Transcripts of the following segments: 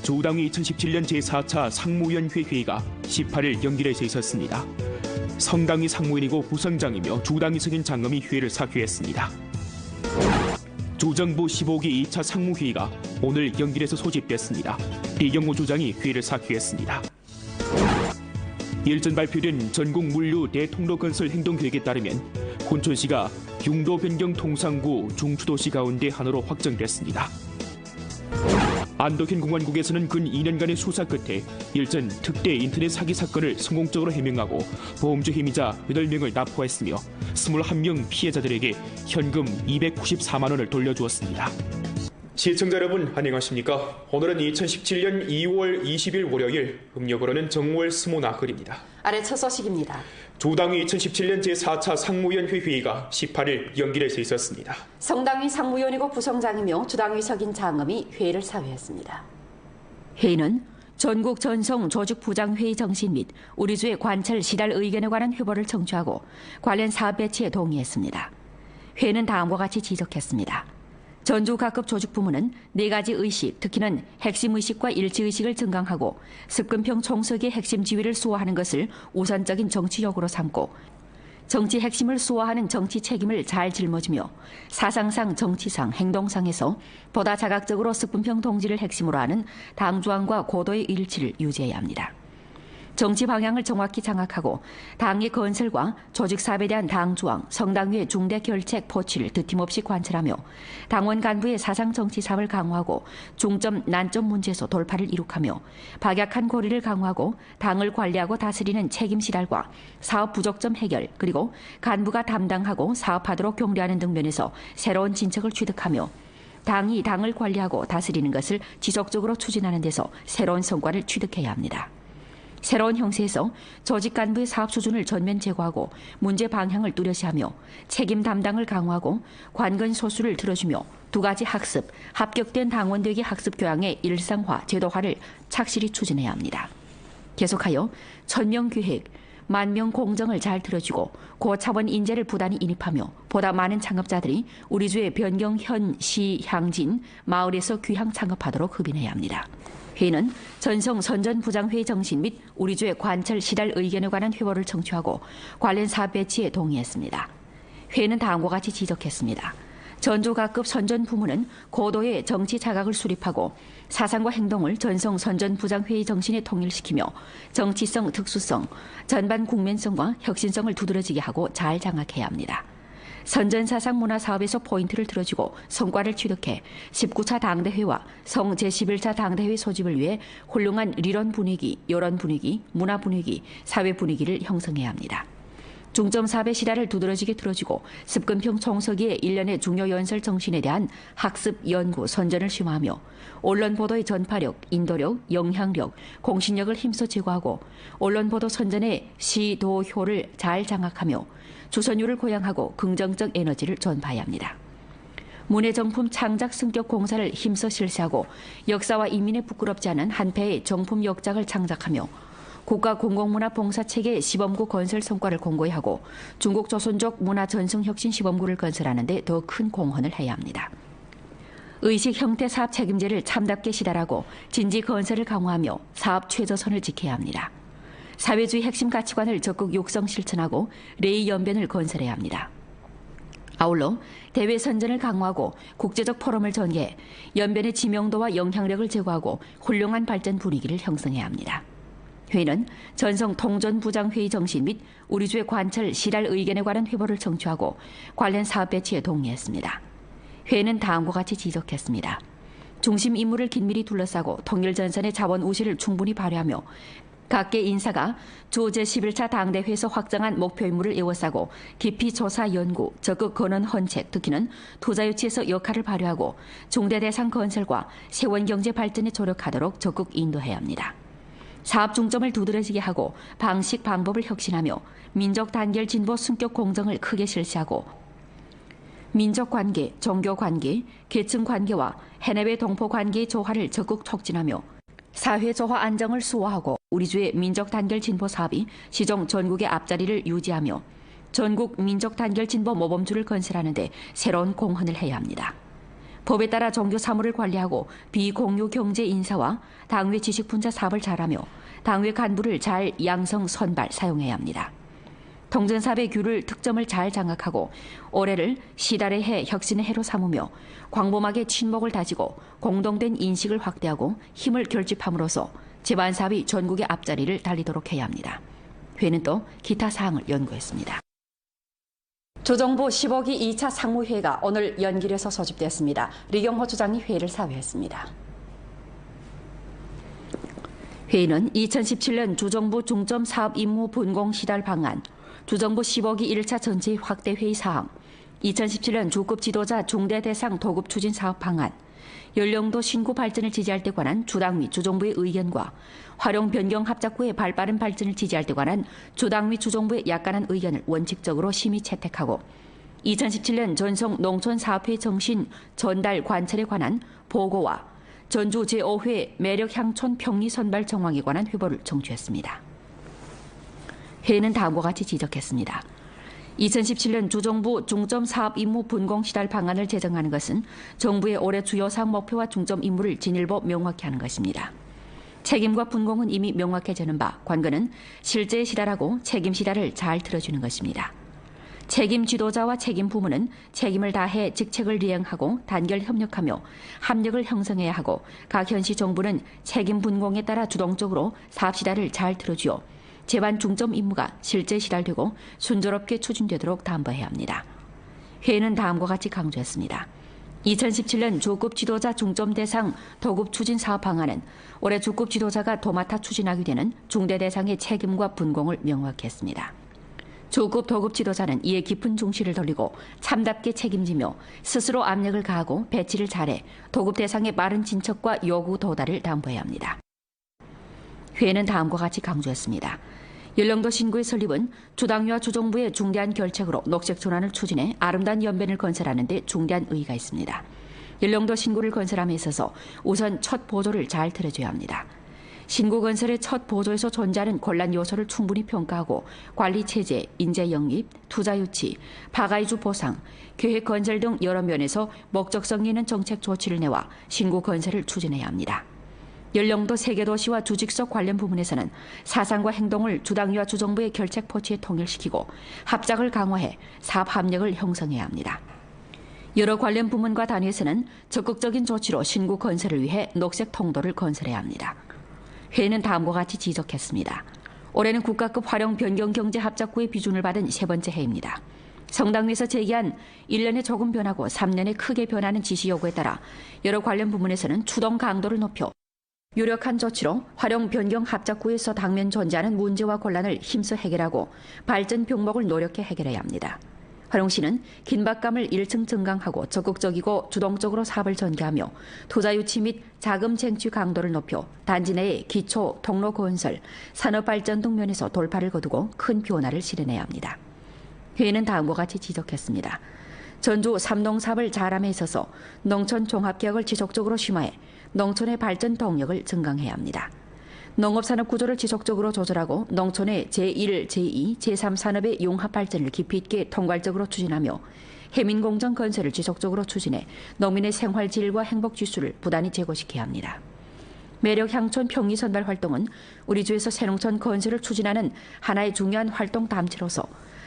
조당위 2017년 제4차 상무위원회 회의가 18일 연기돼서 있었습니다. 성당위 상무위원이고 부성장이며 조당위 석인 장엄이 회의를 사퇴했습니다. 조정부 15기 2차 상무회의가 오늘 연기돼서 소집됐습니다. 이경호 조장이 회의를 사퇴했습니다. 일전 발표된 전국 물류 대통로 건설 행동계획에 따르면 혼천시가 용도 변경 통상구 중추도시 가운데 하나로 확정됐습니다. 안도현 공안국에서는 근 2년간의 수사 끝에 일전 특대 인터넷 사기 사건을 성공적으로 해명하고 보험주 혐의자 8명을 납포했으며 21명 피해자들에게 현금 294만 원을 돌려주었습니다. 시청자 여러분 안녕하십니까? 오늘은 2017년 2월 20일 월요일, 음력으로는 정월 스모나흘입니다. 아래 첫 소식입니다. 조당위 2017년 제4차 상무위원회 회의가 18일 연기돼서 있었습니다. 성당위 상무위원이고 부성장이며 주당위 석인 장엄이 회의를 사회했습니다. 회의는 전국 전성 조직부장회의 정신 및 우리주의 관철 시달 의견에 관한 회보를 청취하고 관련 사업 배치에 동의했습니다. 회의는 다음과 같이 지적했습니다. 전주 각급 조직부문은 4가지 의식, 특히는 핵심 의식과 일치 의식을 증강하고 습근평 총석의 핵심 지위를 수호하는 것을 우선적인 정치력으로 삼고 정치 핵심을 수호하는 정치 책임을 잘 짊어지며 사상상, 정치상, 행동상에서 보다 자각적으로 습근평 동지를 핵심으로 하는 당주안과 고도의 일치를 유지해야 합니다. 정치 방향을 정확히 장악하고 당의 건설과 조직 사업에 대한 당주왕, 성당위의 중대 결책 포취를 드팀없이 관철하며 당원 간부의 사상 정치 사업을 강화하고 중점, 난점 문제에서 돌파를 이룩하며 박약한 고리를 강화하고 당을 관리하고 다스리는 책임 시달과 사업 부족점 해결, 그리고 간부가 담당하고 사업하도록 격려하는 등 면에서 새로운 진척을 취득하며 당이 당을 관리하고 다스리는 것을 지속적으로 추진하는 데서 새로운 성과를 취득해야 합니다. 새로운 형태에서 조직 간부의 사업 수준을 전면 제고하고 문제 방향을 뚜렷이하며 책임 담당을 강화하고 관건 소수를 들어주며 2가지 학습, 합격된 당원들에게 학습 교양의 일상화, 제도화를 착실히 추진해야 합니다. 계속하여 1000명 기획, 10,000명 공정을 잘 들어주고 고차원 인재를 부단히 인입하며 보다 많은 창업자들이 우리 주의 변경 현, 시, 향진, 마을에서 귀향 창업하도록 흡인해야 합니다. 회의는 전성 선전부장회의 정신 및 우리 주의 관철 시달 의견에 관한 회보를 청취하고 관련 사업 배치에 동의했습니다. 회의는 다음과 같이 지적했습니다. 전주 각급 선전부문은 고도의 정치 자각을 수립하고 사상과 행동을 전성 선전부장회의 정신에 통일시키며 정치성, 특수성, 전반 국면성과 혁신성을 두드러지게 하고 잘 장악해야 합니다. 선전사상 문화사업에서 포인트를 들어주고 성과를 취득해 19차 당대회와 성 제11차 당대회 소집을 위해 훌륭한 리론 분위기, 여론 분위기, 문화 분위기, 사회 분위기를 형성해야 합니다. 중점 사업의 시달을 두드러지게 들어주고 습근평 총서기의 일련의 중요 연설 정신에 대한 학습, 연구, 선전을 심화하며 언론 보도의 전파력, 인도력, 영향력, 공신력을 힘써 제고하고 언론 보도 선전의 시도효를 잘 장악하며 주선율을 고양하고 긍정적 에너지를 전파해야 합니다. 문예정품 창작 승격 공사를 힘써 실시하고 역사와 이민에 부끄럽지 않은 한패의 정품 역작을 창작하며 국가 공공문화 봉사체계 시범구 건설 성과를 공고히 하고 중국 조선족 문화 전승혁신 시범구를 건설하는 데 더 큰 공헌을 해야 합니다. 의식 형태 사업 책임제를 참답게 시달하고 진지 건설을 강화하며 사업 최저선을 지켜야 합니다. 사회주의 핵심 가치관을 적극 육성 실천하고 레이 연변을 건설해야 합니다. 아울러 대외 선전을 강화하고 국제적 포럼을 전개해 연변의 지명도와 영향력을 제고하고 훌륭한 발전 분위기를 형성해야 합니다. 회의는 전성 통전부장회의 정신 및 우리주의 관철 시달 의견에 관한 회보를 청취하고 관련 사업 배치에 동의했습니다. 회의는 다음과 같이 지적했습니다. 중심 인물을 긴밀히 둘러싸고 통일전선의 자원 우시를 충분히 발휘하며 각계 인사가 주 제11차 당대회에서 확정한 목표 임무를 에워싸고 깊이 조사 연구, 적극 건원 헌책, 특히는 투자 유치에서 역할을 발휘하고 중대 대상 건설과 세원 경제 발전에 조력하도록 적극 인도해야 합니다. 사업 중점을 두드러지게 하고 방식, 방법을 혁신하며 민족 단결 진보 순격 공정을 크게 실시하고 민족 관계, 종교 관계, 계층 관계와 해내외 동포 관계의 조화를 적극 촉진하며 사회 조화 안정을 수호하고 우리주의 민족 단결 진보 사업이 시종 전국의 앞자리를 유지하며 전국 민족 단결 진보 모범주를 건설하는 데 새로운 공헌을 해야 합니다. 법에 따라 종교 사무를 관리하고 비공유 경제 인사와 당회 지식 분자 사업을 잘하며 당회 간부를 잘 양성 선발 사용해야 합니다. 통전사업의 규를 특점을 잘 장악하고 올해를 시달의 해 혁신의 해로 삼으며 광범하게 친목을 다지고 공동된 인식을 확대하고 힘을 결집함으로써 제반 사업이 전국의 앞자리를 달리도록 해야 합니다. 회는 또 기타 사항을 연구했습니다. 조정부 15기 2차 상무회가 오늘 연길에서 소집됐습니다. 리경호 주장이 회의를 사회했습니다. 회의는 2017년 주정부 중점 사업 임무 분공 시달 방안, 주정부 15기 1차 전체 확대 회의 사항, 2017년 주급 지도자 중대 대상 도급 추진 사업 방안, 연령도 신구 발전을 지지할 때 관한 주당 및 주정부의 의견과 활용 변경 합작구의 발빠른 발전을 지지할 때 관한 주당 및 주정부의 약간한 의견을 원칙적으로 심의 채택하고 2017년 전송 농촌사업회 정신 전달 관찰에 관한 보고와 전주 제5회 매력향촌 평리 선발 정황에 관한 회보를 청취했습니다. 회의는 다음과 같이 지적했습니다. 2017년 주정부 중점 사업 임무 분공 시달 방안을 제정하는 것은 정부의 올해 주요 사업 목표와 중점 임무를 진일보 명확히 하는 것입니다. 책임과 분공은 이미 명확해지는 바 관건은 실제 시달하고 책임 시달을 잘 들어주는 것입니다. 책임 지도자와 책임 부문은 책임을 다해 직책을 이행하고 단결 협력하며 합력을 형성해야 하고 각 현시 정부는 책임 분공에 따라 주동적으로 사업 시달을 잘 들어주어 제반 중점 임무가 실제 시달되고 순조롭게 추진되도록 담보해야 합니다. 회의는 다음과 같이 강조했습니다. 2017년 주급 지도자 중점 대상 도급 추진 사업 방안은 올해 주급 지도자가 도맡아 추진하게 되는 중대 대상의 책임과 분공을 명확히 했습니다. 주급 도급 지도자는 이에 깊은 중시를 돌리고 참답게 책임지며 스스로 압력을 가하고 배치를 잘해 도급 대상의 빠른 진척과 요구 도달을 담보해야 합니다. 회의는 다음과 같이 강조했습니다. 연령도 신구의 설립은 주당위와 주정부의 중대한 결책으로 녹색 전환을 추진해 아름다운 연변을 건설하는 데 중대한 의의가 있습니다. 연령도 신구를 건설함에 있어서 우선 첫 보조를 잘 들어줘야 합니다. 신구 건설의 첫 보조에서 존재하는 곤란 요소를 충분히 평가하고 관리체제, 인재 영입, 투자 유치, 파가이주 보상, 계획 건설 등 여러 면에서 목적성 있는 정책 조치를 내와 신구 건설을 추진해야 합니다. 연령도 세계도시와 주직석 관련 부분에서는 사상과 행동을 주당위와 주정부의 결책 포치에 통일시키고 합작을 강화해 사업 합력을 형성해야 합니다. 여러 관련 부문과 단위에서는 적극적인 조치로 신구 건설을 위해 녹색 통도를 건설해야 합니다. 회의는 다음과 같이 지적했습니다. 올해는 국가급 활용 변경 경제 합작구의 비준을 받은 세 번째 해입니다. 성당위에서 제기한 1년에 조금 변하고 3년에 크게 변하는 지시 요구에 따라 여러 관련 부문에서는 추동 강도를 높여 유력한 조치로 활용 변경 합작구에서 당면 존재하는 문제와 곤란을 힘써 해결하고 발전 병목을 노력해 해결해야 합니다. 활용시는 긴박감을 1층 증강하고 적극적이고 주동적으로 사업을 전개하며 투자 유치 및 자금 쟁취 강도를 높여 단지 내의 기초, 통로 건설, 산업 발전 등 면에서 돌파를 거두고 큰 변화를 실현해야 합니다. 회의는 다음과 같이 지적했습니다. 전주 삼농 사업을 잘함에 있어서 농촌 종합개혁을 지속적으로 심화해 농촌의 발전 동력을 증강해야 합니다. 농업산업 구조를 지속적으로 조절하고 농촌의 제1, 제2, 제3 산업의 융합 발전을 깊이 있게 통괄적으로 추진하며 해민공정 건설을 지속적으로 추진해 농민의 생활 질과 행복 지수를 부단히 제고시켜야 합니다. 매력향촌 평리 선발 활동은 우리 주에서 새농촌 건설을 추진하는 하나의 중요한 활동 담치로서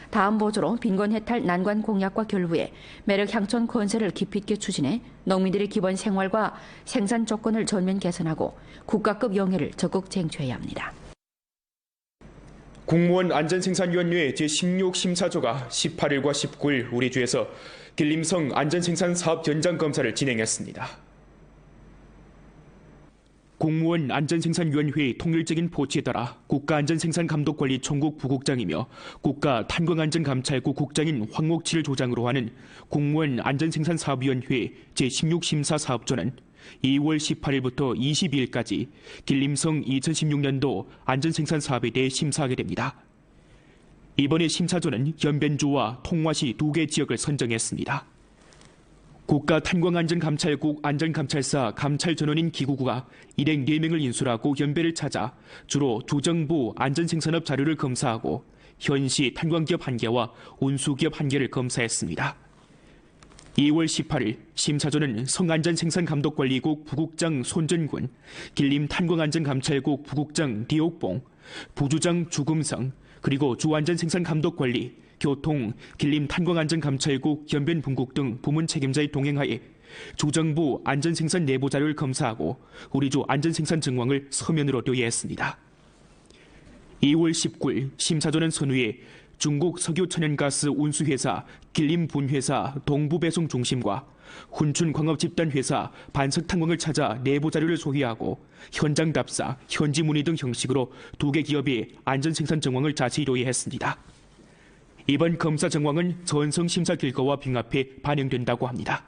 다음 보조로 빈곤 해탈 난관 공약과 결부해 매력향촌 건설을 깊이 있게 추진해 농민들의 기본 생활과 생산 조건을 전면 개선하고 국가급 영예를 적극 쟁취해야 합니다. 공무원 안전생산위원회 제16 심사조가 18일과 19일 우리 주에서 길림성 안전생산 사업 현장 검사를 진행했습니다. 공무원 안전생산위원회의 통일적인 포치에 따라 국가안전생산감독관리 총국 부국장이며 국가탄광안전감찰국 국장인 황목치를 조장으로 하는 공무원 안전생산사업위원회 제16심사사업조는 2월 18일부터 22일까지 길림성 2016년도 안전생산사업에 대해 심사하게 됩니다. 이번에 심사조는 연변주와 통화시 2개 지역을 선정했습니다. 국가탄광안전감찰국 안전감찰사 감찰전원인 기구가 일행 4명을 인수하고 연배를 찾아 주로 주정부 안전생산업 자료를 검사하고 현시 탄광기업 1개와 운수기업 1개를 검사했습니다. 2월 18일 심사조는 성안전생산감독관리국 부국장 손전군, 길림탄광안전감찰국 부국장 디옥봉, 부주장 주금성, 그리고 주안전생산감독관리, 교통, 길림탄광안전감찰국 연변분국 등 부문 책임자의 동행하에 주정부 안전생산 내부 자료를 검사하고 우리 주 안전생산 정황을 서면으로 요약했습니다. 2월 19일 심사조는 선후에 중국 석유천연가스 운수회사 길림분회사 동부배송중심과 훈춘광업집단회사 반석탄광을 찾아 내부 자료를 소개하고 현장 답사, 현지 문의 등 형식으로 두 개 기업의 안전생산 정황을 자세히 요약했습니다. 이번 검사 정황은 전성심사 결과와 병합해 반영된다고 합니다.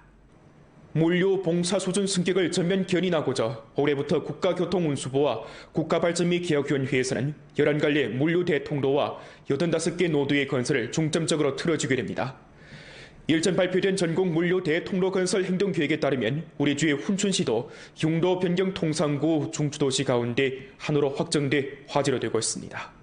물류 봉사 수준 승격을 전면 견인하고자 올해부터 국가교통운수부와 국가발전및개혁위원회에서는 11갈래 물류 대통로와 85개 노드의 건설을 중점적으로 틀어주게 됩니다. 일전 발표된 전국 물류 대통로 건설 행동계획에 따르면 우리 주의 훈춘시도 융도 변경 통상구 중추도시 가운데 하나로 확정돼 화제로 되고 있습니다.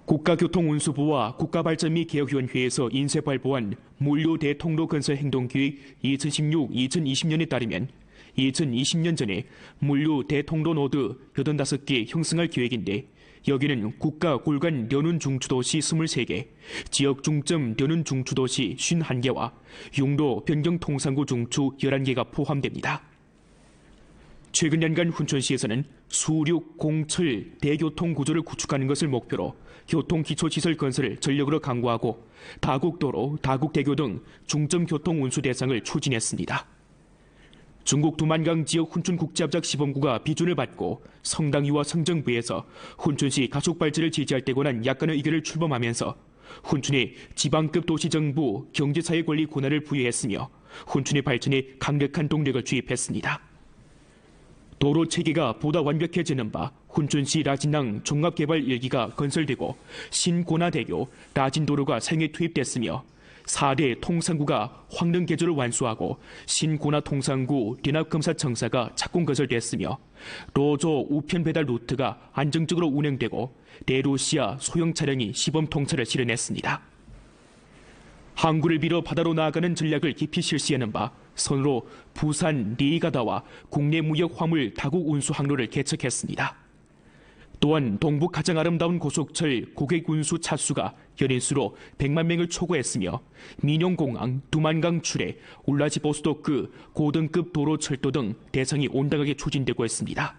국가교통운수부와 국가발전및개혁위원회에서 인쇄 발부한 물류 대통로 건설 행동계획 2016-2020년에 따르면 2020년 전에 물류 대통로 노드 85개 형성할 계획인데 여기는 국가 골간 련운 중추도시 23개, 지역 중점 련운 중추도시 51개와 융도 변경 통상구 중추 11개가 포함됩니다. 최근 년간 훈천시에서는 수륙, 공철, 대교통 구조를 구축하는 것을 목표로 교통기초시설 건설을 전력으로 강구하고 다국도로, 다국대교 등 중점교통 운수 대상을 추진했습니다. 중국 두만강 지역 훈춘국제합작 시범구가 비준을 받고 성당위와 성정부에서 훈춘시 가속발전을 지지할 때 권한 약간의 의견을 출범하면서 훈춘에 지방급 도시정부 경제사회 권리 권한을 부여했으며 훈춘의 발전에 강력한 동력을 주입했습니다. 도로 체계가 보다 완벽해지는 바 훈춘시 라진항 종합개발 1기가 건설되고 신고나대교, 라진도로가 사용에 투입됐으며 4대 통상구가 황릉 개조를 완수하고 신고나 통상구 연합검사청사가 착공 건설됐으며 로조 우편 배달 루트가 안정적으로 운행되고 대로시아 소형 차량이 시범 통찰을 실현했습니다. 항구를 빌어 바다로 나아가는 전략을 깊이 실시하는 바 선으로 부산 리가다와 국내 무역 화물 다국 운수 항로를 개척했습니다. 또한 동북 가장 아름다운 고속철 고객 운수 차수가 연인수로 100만 명을 초과했으며 민용공항, 두만강 출해, 울라지보스토크 고등급 도로 철도 등 대상이 온당하게 추진되고 있습니다.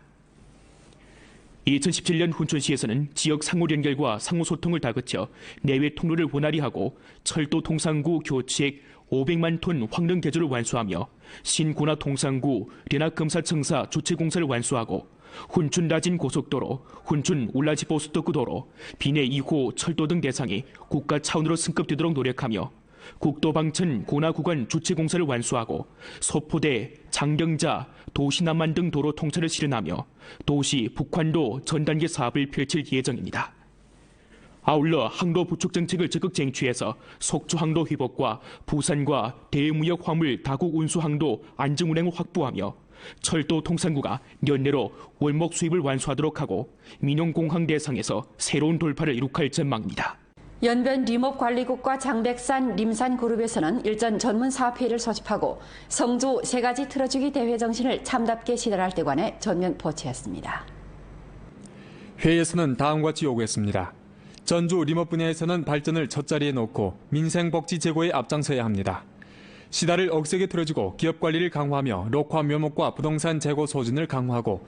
2017년 훈춘시에서는 지역 상호 연결과 상호 소통을 다그쳐 내외 통로를 원활히 하고 철도 통상구 교체액 500만 톤 황릉 개조를 완수하며 신고나 통상구 연합검사청사 조체공사를 완수하고 훈춘 라진 고속도로, 훈춘 울라지보스토크 도로, 비내 2호 철도 등 대상이 국가 차원으로 승급되도록 노력하며 국도방천 고나 구간 주체공사를 완수하고 소포대, 장경자, 도시남만 등 도로 통찰을 실현하며 도시 북환도 전 단계 사업을 펼칠 예정입니다. 아울러 항로 부축 정책을 적극 쟁취해서 속초 항로 회복과 부산과 대무역 화물 다국 운수 항로 안정 운행을 확보하며 철도 통상구가 연내로 월목 수입을 완수하도록 하고 민용공항 대상에서 새로운 돌파를 이룩할 전망입니다. 연변 림업관리국과 장백산 림산그룹에서는 일전 전문사업회의를 소집하고 성주 세 가지 틀어주기 대회 정신을 참답게 시달할 때 관해 전면 포치했습니다. 회의에서는 다음과 같이 요구했습니다. 전주 림업 분야에서는 발전을 첫자리에 놓고 민생복지 제고에 앞장서야 합니다. 시달을 억세게 틀어주고 기업 관리를 강화하며 녹화 묘목과 부동산 재고 소진을 강화하고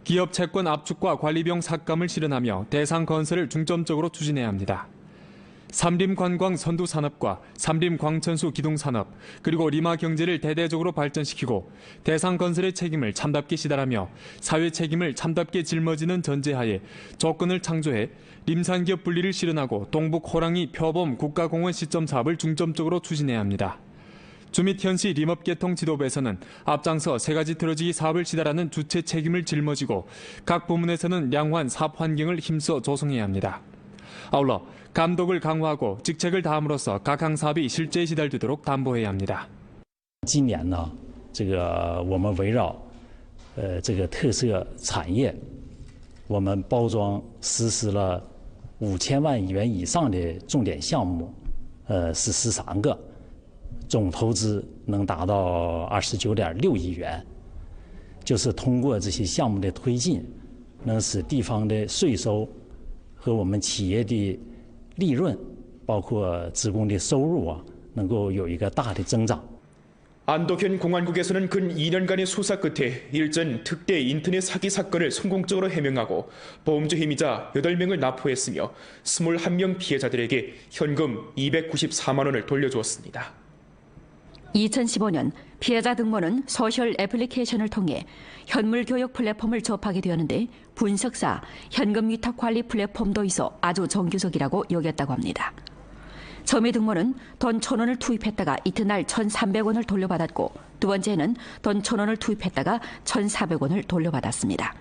기업 채권 압축과 관리비용 삭감을 실현하며 대상 건설을 중점적으로 추진해야 합니다. 삼림관광 선두산업과 삼림광천수 기둥산업 그리고 리마 경제를 대대적으로 발전시키고 대상 건설의 책임을 참답게 시달하며 사회 책임을 참답게 짊어지는 전제하에 조건을 창조해 림산기업 분리를 실현하고 동북 호랑이 표범 국가공원 시점 사업을 중점적으로 추진해야 합니다. 주밋 현시 림업개통 지도부에서는 앞장서 세 가지 틀어지기 사업을 시달하는 주체 책임을 짊어지고 각 부문에서는 양호한 사업 환경을 힘써 조성해야 합니다. 아울러 감독을 강화하고 직책을 다함으로써 각 항 사업이 실제에 시달되도록 담보해야 합니다. 今年呢，我们围绕这个特色产业，我们包装实施了5000万元以上的重点项目，是13个，总投资能达到29.6亿元，就是通过这些项目的推进，能使地方的税收和我们企业的利润，包括职工的收入能够有一个大的增长。 안도현 공안국에서는 근 2년간의 수사 끝에 일전 특대 인터넷 사기 사건을 성공적으로 해명하고 보험주 혐의자 8명을 납포했으며 21명 피해자들에게 현금 294만 원을 돌려주었습니다. 2015년 피해자 등모는 소셜 애플리케이션을 통해 현물 교육 플랫폼을 접하게 되었는데 분석사 현금 위탁 관리 플랫폼도 있어 아주 정규적이라고 여겼다고 합니다. 처음에 등모는 돈 1,000원을 투입했다가 이튿날 1,300원을 돌려받았고 두 번째는 돈 1,000원을 투입했다가 1,400원을 돌려받았습니다.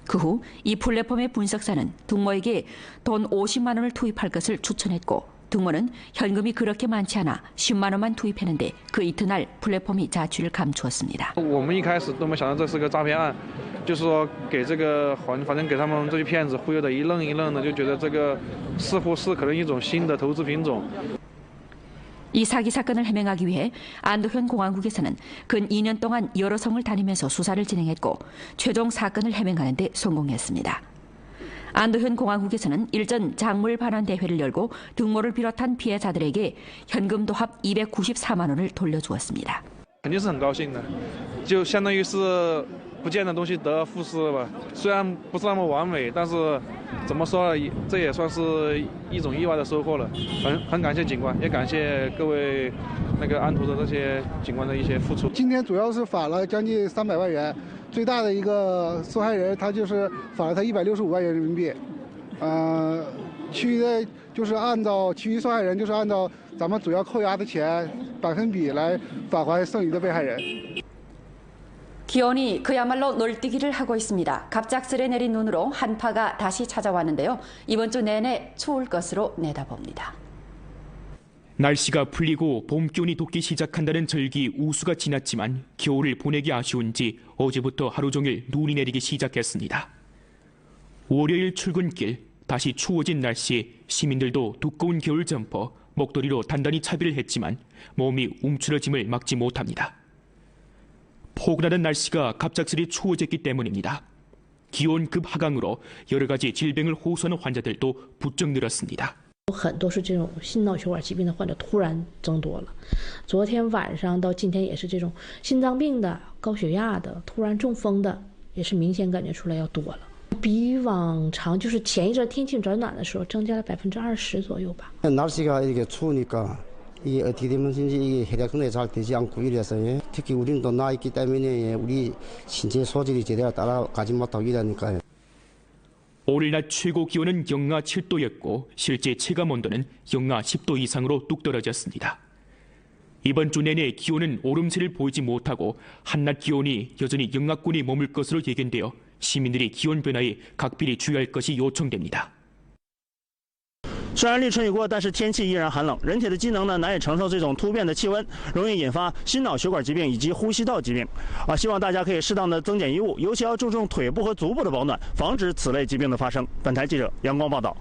그 후 이 플랫폼의 분석사는 등모에게 돈 50만 원을 투입할 것을 추천했고 등모는 현금이 그렇게 많지 않아 10만 원만 투입했는데 그 이튿날 플랫폼이 자취를 감추었습니다. 我们一开始都没想到这是个诈骗案，就是说给这个反正给他们这些骗子忽悠的一愣一愣的，就觉得这个似乎是可能一种新的投资品种。 이 사기 사건을 해명하기 위해 안도현 공안국에서는 근 2년 동안 여러 성을 다니면서 수사를 진행했고 최종 사건을 해명하는 데 성공했습니다. 안도현 공안국에서는 일전 작물 반환 대회를 열고 등모를 비롯한 피해자들에게 현금 도합 294만 원을 돌려주었습니다. 肯定是很高兴的，就相当于是不见的东西得而复失吧。虽然不是那么完美，但是怎么说，这也算是一种意外的收获了。很感谢警官，也感谢各位安图的这些警官的一些付出。今天主要是罚了将近300万元，最大的一个受害人他就是罚了他165万元人民币，其余的就是其余受害人就是按照咱们主要扣押的钱100%来返还剩余的被害人。 기온이 그야말로 널뛰기를 하고 있습니다. 갑작스레 내린 눈으로 한파가 다시 찾아왔는데요. 이번 주 내내 추울 것으로 내다봅니다. 날씨가 풀리고 봄 기온이 돋기 시작한다는 절기 우수가 지났지만 겨울을 보내기 아쉬운지 어제부터 하루 종일 눈이 내리기 시작했습니다. 월요일 출근길 다시 추워진 날씨에 시민들도 두꺼운 겨울 점퍼, 목도리로 단단히 차비를 했지만 몸이 움츠러짐을 막지 못합니다. 포근하던 날씨가 갑작스레 추워졌기 때문입니다. 기온 급하강으로 여러 가지 질병을 호소하는 환자들도 부쩍 늘었습니다. 很多是这种心脑血管疾病的患者突然增多了，昨天晚上到今天也是这种心脏病的、高血压的、突然中风的，也是明显感觉出来要多了。比往常就是前一阵天气转暖的时候，增加了20%左右吧。 날씨가 이렇게 추우니까 이게 어떻게 되면서 이게 혈액순환이 잘 되지 않고 이래서 특히 우리는 또 나이 있기 때문에 우리 신체 소질이 제대로 따라가지 못하고 이러니까요. 오늘 낮 최고 기온은 영하 7도였고 실제 체감 온도는 영하 10도 이상으로 뚝 떨어졌습니다. 이번 주 내내 기온은 오름세를 보이지 못하고 한낮 기온이 여전히 영하권에 머물 것으로 예견되어 시민들이 기온 변화에 각별히 주의할 것이 요청됩니다. 虽然立春已过，但是天气依然寒冷，人体的机能呢难以承受这种突变的气温，容易引发心脑血管疾病以及呼吸道疾病。希望大家可以适当的增减衣物，尤其要注重腿部和足部的保暖，防止此类疾病的发生。本台记者阳光报道。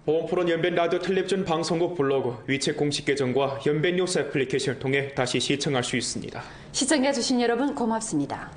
보험프로는 연변 라디오 텔레비전 방송국 블로그, 위챗 공식 계정과 연변 뉴스 애플리케이션을 통해 다시 시청할 수 있습니다. 시청해주신 여러분 고맙습니다.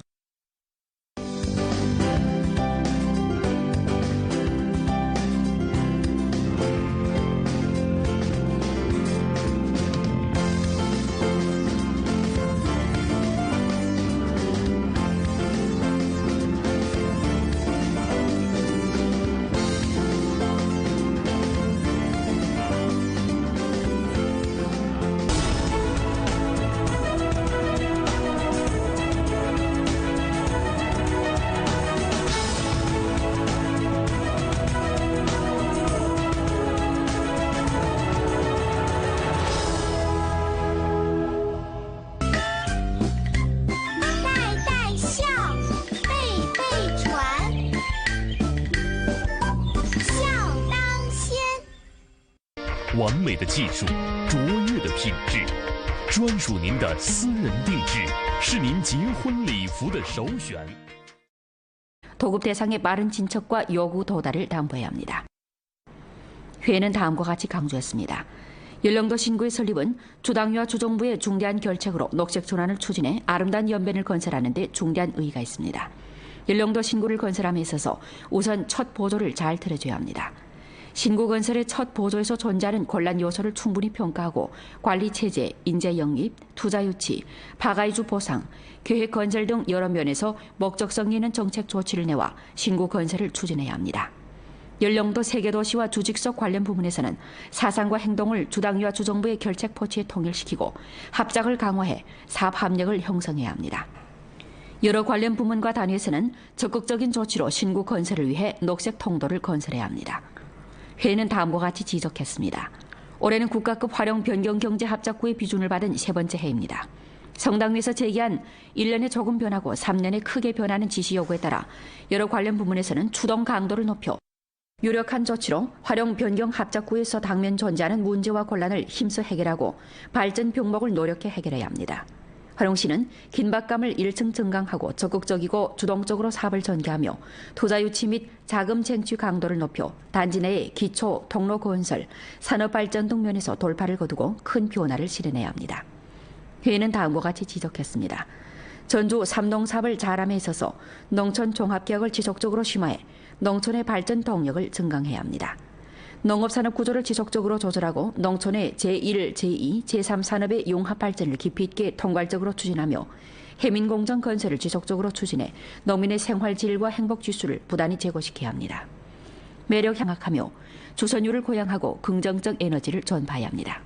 完美的技术，卓越的品质，专属您的私人定制，是您结婚礼服的首选。 도급 대상의 빠른 진척과 요구 도달을 당부해야 합니다. 회의는 다음과 같이 강조했습니다. 연령도 신구의 설립은 주당위와 주정부의 중대한 결책으로 녹색촌환을 추진해 아름다운 연변을 건설하는 데 중대한 의의가 있습니다. 연령도 신구를 건설함에 있어서 우선 첫 보조를 잘 틀어줘야 합니다. 신구 건설의 첫 보조에서 존재하는 곤란 요소를 충분히 평가하고 관리체제, 인재 영입, 투자 유치, 파가이주 보상, 계획 건설 등 여러 면에서 목적성 있는 정책 조치를 내와 신구 건설을 추진해야 합니다. 연령도 세계도시와 주직속 관련 부문에서는 사상과 행동을 주당위와 주정부의 결책 포치에 통일시키고 합작을 강화해 사업 합력을 형성해야 합니다. 여러 관련 부문과 단위에서는 적극적인 조치로 신구 건설을 위해 녹색 통도를 건설해야 합니다. 회의는 다음과 같이 지적했습니다. 올해는 국가급 활용 변경 경제 합작구의 비준을 받은 세 번째 해입니다. 성당위에서 제기한 1년에 조금 변하고 3년에 크게 변하는 지시 요구에 따라 여러 관련 부문에서는 추동 강도를 높여 유력한 조치로 활용 변경 합작구에서 당면 존재하는 문제와 곤란을 힘써 해결하고 발전 병목을 노력해 해결해야 합니다. 활용시는 긴박감을 1층 증강하고 적극적이고 주동적으로 사업을 전개하며 투자 유치 및 자금 쟁취 강도를 높여 단지 내의 기초, 통로 건설, 산업 발전 등 면에서 돌파를 거두고 큰 변화를 실현해야 합니다. 회의는 다음과 같이 지적했습니다. 전주 삼농 사업을 잘함에 있어서 농촌 종합개혁을 지속적으로 심화해 농촌의 발전 동력을 증강해야 합니다. 농업산업 구조를 지속적으로 조절하고 농촌의 제1, 제2, 제3 산업의 융합 발전을 깊이 있게 통괄적으로 추진하며 해민공정 건설을 지속적으로 추진해 농민의 생활질과 행복지수를 부단히 제고시켜야 합니다. 매력 향악하며 주선율을 고양하고 긍정적 에너지를 전파해야 합니다.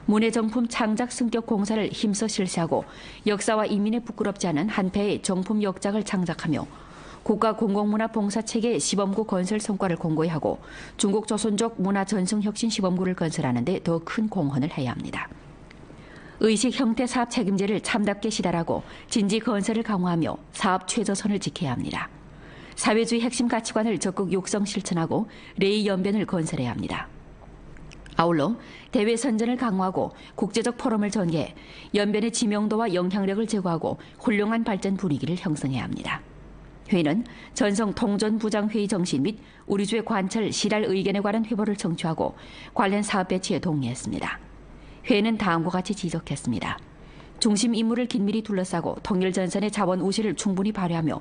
문예정품 창작 승격 공사를 힘써 실시하고 역사와 이민에 부끄럽지 않은 한패의 정품 역작을 창작하며 국가 공공문화 봉사체계 시범구 건설 성과를 공고히 하고 중국 조선족 문화 전승혁신 시범구를 건설하는 데 더 큰 공헌을 해야 합니다. 의식 형태 사업 책임제를 참답게 시달하고 진지 건설을 강화하며 사업 최저선을 지켜야 합니다. 사회주의 핵심 가치관을 적극 육성 실천하고 레이 연변을 건설해야 합니다. 아울러 대외 선전을 강화하고 국제적 포럼을 전개해 연변의 지명도와 영향력을 제고하고 훌륭한 발전 분위기를 형성해야 합니다. 회의는 전성 통전부장회의 정신 및 우리주의 관철 시달 의견에 관한 회보를 청취하고 관련 사업 배치에 동의했습니다. 회의는 다음과 같이 지적했습니다. 중심 인물을 긴밀히 둘러싸고 통일전선의 자원 우시를 충분히 발휘하며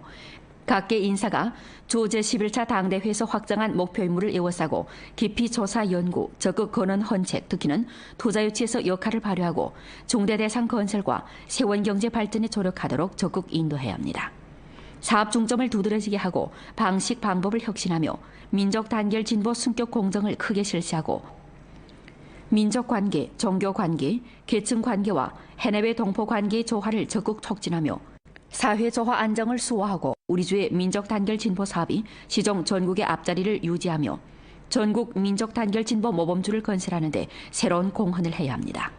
각계 인사가 주 제11차 당대회에서 확정한 목표 임무를 에워싸고 깊이 조사 연구, 적극 건원 헌책, 특히는 투자 유치에서 역할을 발휘하고 중대 대상 건설과 세원 경제 발전에 조력하도록 적극 인도해야 합니다. 사업 중점을 두드러지게 하고 방식, 방법을 혁신하며 민족 단결 진보 승격 공정을 크게 실시하고 민족 관계, 종교 관계, 계층 관계와 해내외 동포 관계의 조화를 적극 촉진하며 사회 조화 안정을 수호하고 우리주의 민족 단결 진보 사업이 시종 전국의 앞자리를 유지하며 전국 민족 단결 진보 모범주를 건설하는 데 새로운 공헌을 해야 합니다.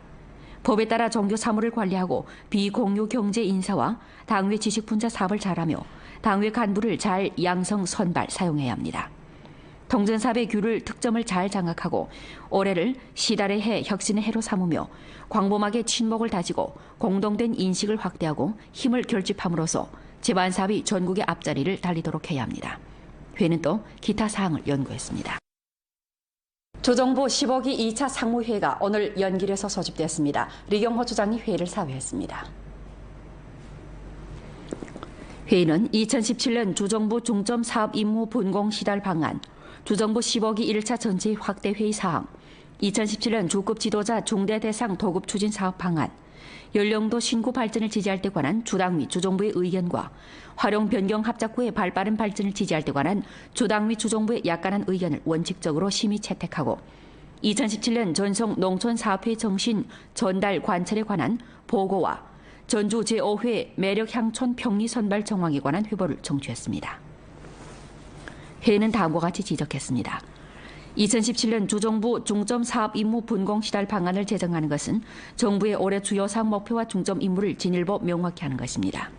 법에 따라 종교 사무를 관리하고 비공유 경제 인사와 당외 지식 분자 사업을 잘하며 당외 간부를 잘 양성 선발 사용해야 합니다. 통전사업의 규를 특점을 잘 장악하고 올해를 시달의 해, 혁신의 해로 삼으며 광범하게 친목을 다지고 공동된 인식을 확대하고 힘을 결집함으로써 제반 사업이 전국의 앞자리를 달리도록 해야 합니다. 회의는 또 기타 사항을 연구했습니다. 조정부 15기 2차 상무회의가 오늘 연길에서 소집됐습니다. 리경호 주장이 회의를 사회했습니다. 회의는 2017년 주정부 중점 사업 임무 분공 시달 방안, 주정부 15기 1차 전체 확대 회의 사항, 2017년 주급 지도자 중대 대상 도급 추진 사업 방안, 연령도 신구 발전을 지지할 때 관한 주당 및 주정부의 의견과 활용 변경 합작구의 발빠른 발전을 지지할 때 관한 주당 및 주정부의 약간한 의견을 원칙적으로 심의 채택하고 2017년 전성 농촌사업회 정신 전달 관철에 관한 보고와 전주 제5회 매력향촌 평리 선발 정황에 관한 회보를 청취했습니다. 회의는 다음과 같이 지적했습니다. 2017년 주정부 중점 사업 임무 분공 시달 방안을 제정하는 것은 정부의 올해 주요 사업 목표와 중점 임무를 진일보 명확히 하는 것입니다.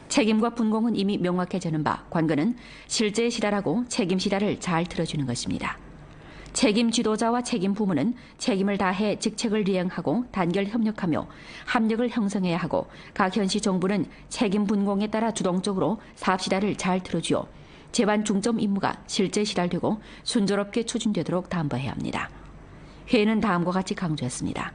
책임과 분공은 이미 명확해지는 바 관건은 실제 시달하고 책임 시달을 잘 들어주는 것입니다. 책임 지도자와 책임 부문은 책임을 다해 직책을 이행하고 단결 협력하며 합력을 형성해야 하고 각 현시 정부는 책임 분공에 따라 주동적으로 사업 시달을 잘 들어주어 제반 중점 임무가 실제 시달되고 순조롭게 추진되도록 담보해야 합니다. 회의는 다음과 같이 강조했습니다.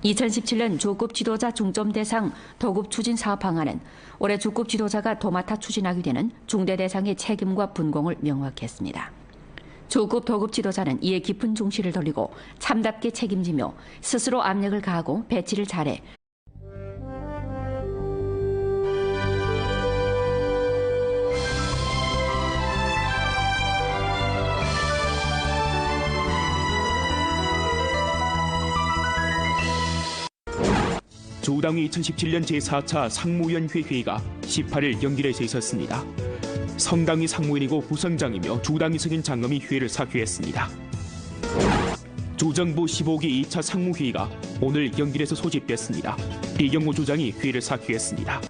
2017년 주급 지도자 중점 대상 도급 추진 사업 방안은 올해 주급 지도자가 도맡아 추진하게 되는 중대 대상의 책임과 분공을 명확히 했습니다. 주급 도급 지도자는 이에 깊은 중시를 돌리고 참답게 책임지며 스스로 압력을 가하고 배치를 잘해 조당위 2017년 제4차 상무위원회 회의가 18일 연길에서 있었습니다. 성당위 상무위원이고 부성장이며 주당위석인 장엄이 회의를 사퇴했습니다. 조정부 15기 2차 상무회의가 오늘 연길에서 소집됐습니다. 리경호 조장이 회의를 사퇴했습니다.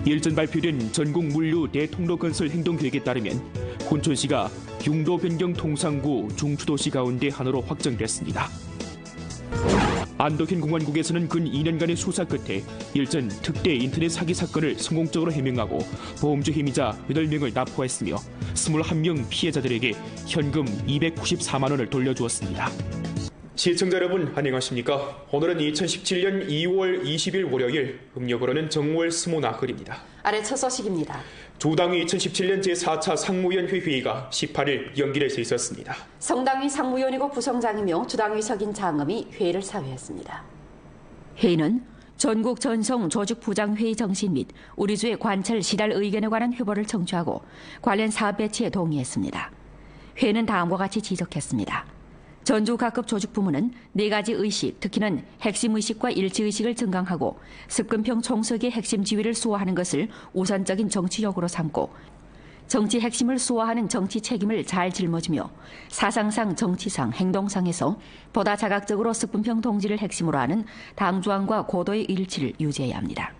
일전 발표된 전국 물류 대통로 건설 행동계획에 따르면 혼천시가 융도 변경 통상구 중추도시 가운데 하나로 확정됐습니다. 안덕현 공안국에서는 근 2년간의 수사 끝에 일전 특대 인터넷 사기 사건을 성공적으로 해명하고 보험주 혐의자 8명을 납포했으며 21명 피해자들에게 현금 294만 원을 돌려주었습니다. 시청자 여러분 안녕하십니까? 오늘은 2017년 2월 20일 월요일, 음력으로는 정월 스모나흘입니다. 아래 첫 소식입니다. 조당위 2017년 제4차 상무위원회 회의가 18일 연길에서 있었습니다. 성당위 상무위원이고 부성장이며 주당위석인 장엄이 회의를 사회했습니다. 회의는 전국 전성 조직부장회의 정신 및 우리주의 관찰 시달 의견에 관한 회보를 청취하고 관련 사업 배치에 동의했습니다. 회의는 다음과 같이 지적했습니다. 전주 각급 조직부문은 4가지 의식, 특히는 핵심 의식과 일치 의식을 증강하고 습근평 총석의 핵심 지위를 수호하는 것을 우선적인 정치력으로 삼고 정치 핵심을 수호하는 정치 책임을 잘 짊어지며 사상상, 정치상, 행동상에서 보다 자각적으로 습근평 동지를 핵심으로 하는 당주안과 고도의 일치를 유지해야 합니다.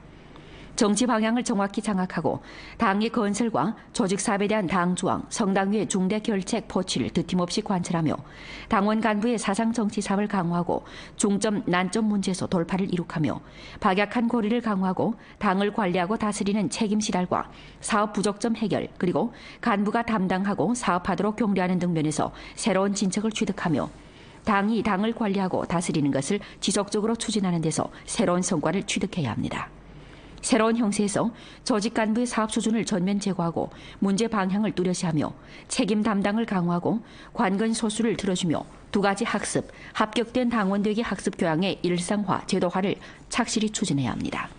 정치 방향을 정확히 장악하고 당의 건설과 조직 사업에 대한 당주왕, 성당위의 중대 결책 포취를 드팀없이 관찰하며 당원 간부의 사상 정치 사업을 강화하고 중점, 난점 문제에서 돌파를 이룩하며 박약한 고리를 강화하고 당을 관리하고 다스리는 책임 시달과 사업 부족점 해결, 그리고 간부가 담당하고 사업하도록 격려하는 등 면에서 새로운 진척을 취득하며 당이 당을 관리하고 다스리는 것을 지속적으로 추진하는 데서 새로운 성과를 취득해야 합니다. 새로운 형태에서 조직 간부의 사업 수준을 전면 제고하고 문제 방향을 뚜렷이하며 책임 담당을 강화하고 관건 소수를 들어주며 2가지 학습, 합격된 당원들에게 학습 교양의 일상화, 제도화를 착실히 추진해야 합니다.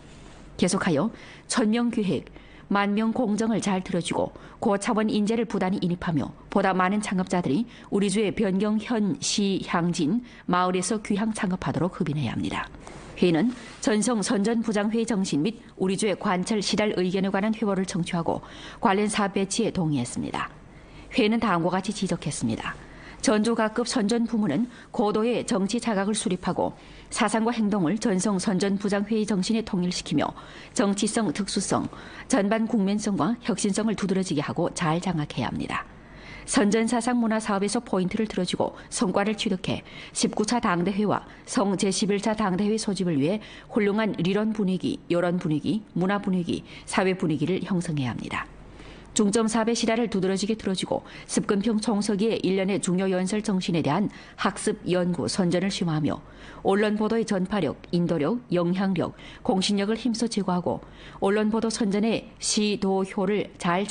계속하여 1000명 기획, 10,000명 공정을 잘 들어주고 고차원 인재를 부단히 인입하며 보다 많은 창업자들이 우리주의 변경 현, 시, 향진, 마을에서 귀향 창업하도록 흡인해야 합니다. 회의는 전성 선전부장회의 정신 및 우리주의 관찰 시달 의견에 관한 회보를 청취하고 관련 사업 배치에 동의했습니다. 회의는 다음과 같이 지적했습니다. 전주 각급 선전부문은 고도의 정치 자각을 수립하고 사상과 행동을 전성 선전부장회의 정신에 통일시키며 정치성, 특수성, 전반 국면성과 혁신성을 두드러지게 하고 잘 장악해야 합니다. 선전사상 문화사업에서 포인트를 들어주고 성과를 취득해 19차 당대회와 성 제11차 당대회 소집을 위해 훌륭한 리론 분위기, 여론 분위기, 문화 분위기, 사회 분위기를 형성해야 합니다. 중점 사업의 시달을 두드러지게 들어주고 습근평 총서기의 일련의 중요 연설 정신에 대한 학습, 연구, 선전을 심화하며 언론 보도의 전파력, 인도력, 영향력, 공신력을 힘써 제고하고 언론 보도 선전의 시도효를 잘